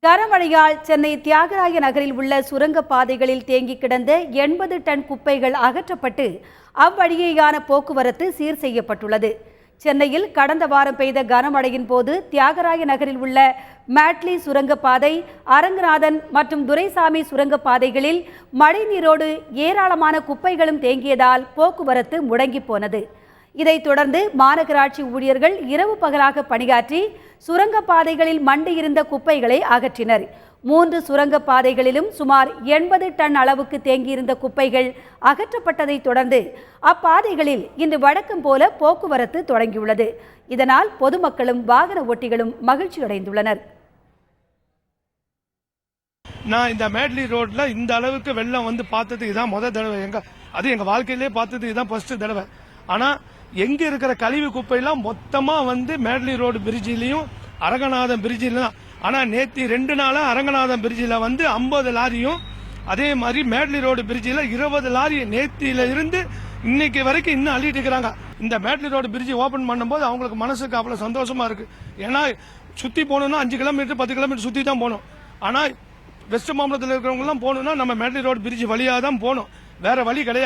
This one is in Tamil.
கனமழையால் சென்னை தியாகராய நகரில் உள்ள சுரங்கப் பாதைகளில் தேங்கி கிடந்த 80 டன் குப்பைகள் அகற்றப்பட்டு அவ்வழியேயான போக்குவரத்து சீர் செய்யப்பட்டுள்ளது. சென்னையில் கடந்த வாரம் பெய்த கனமழையின் போது தியாகராய நகரில் உள்ள மேட்லி சுரங்கப்பாதை, அரங்கநாதன் மற்றும் துரைசாமி சுரங்கப்பாதைகளில் மழைநீரோடு ஏராளமான குப்பைகளும் தேங்கியதால் போக்குவரத்து முடங்கி போனது. இதைத் தொடர்ந்து மாநகராட்சி ஊழியர்கள் இரவு பகலாக பணியாற்றி சுரங்கப்பாதைகளில் மண்டியிருந்த குப்பைகளை அகற்றினர். 3 சுரங்கப்பாதைகளிலும் சுமார் 80 டன் அளவுக்கு தேங்கியிருந்த குப்பைகள் அகற்றப்பட்டதை தொடர்ந்து அப்பாதைகளில் இன்று வழக்கம் போல போக்குவரத்து தொடங்கியுள்ளது. இதனால் பொதுமக்களும் வாகன ஓட்டிகளும் மகிழ்ச்சி அடைந்துள்ளனர். நான் இந்த மேட்லி ரோட்ல இந்த அளவுக்கு வெள்ளம் வந்து பார்த்தது இதான் முதல் தடவை. எங்க வாழ்க்கையிலே பார்த்தது இதான் ஃபர்ஸ்ட் தடவை. ஆனா எங்க இருக்கிற கழிவு குப்பையெல்லாம் மொத்தமா வந்து மேட்லி ரோடு பிரிட்ஜிலையும் அரங்கநாதன் பிரிட்ஜில தான். ஆனா நேற்று 2 நாளா அரங்கநாதன் பிரிட்ஜில வந்து 50 லாரியும், அதே மாதிரி மேட்லி ரோடு பிரிட்ஜில 20 லாரி நேத்தில இருந்து இன்னைக்கு வரைக்கும் இன்னும் அள்ளிட்டு இருக்கிறாங்க. இந்த மேட்லி ரோடு பிரிட்ஜ் ஓபன் பண்ணும்போது அவங்களுக்கு மனசுக்கு அவ்வளவு சந்தோஷமா இருக்கு. ஏன்னா சுத்தி போகணும்னா 5 கிலோமீட்டர் 10 கிலோமீட்டர் சுத்தி தான் போகணும். ஆனா வெஸ்ட் மாம்பலத்தில் இருக்கிறவங்க எல்லாம் போகணும்னா நம்ம மேட்லி ரோடு பிரிட்ஜ் வழியா தான் போகணும், வேற வழி கிடையாது.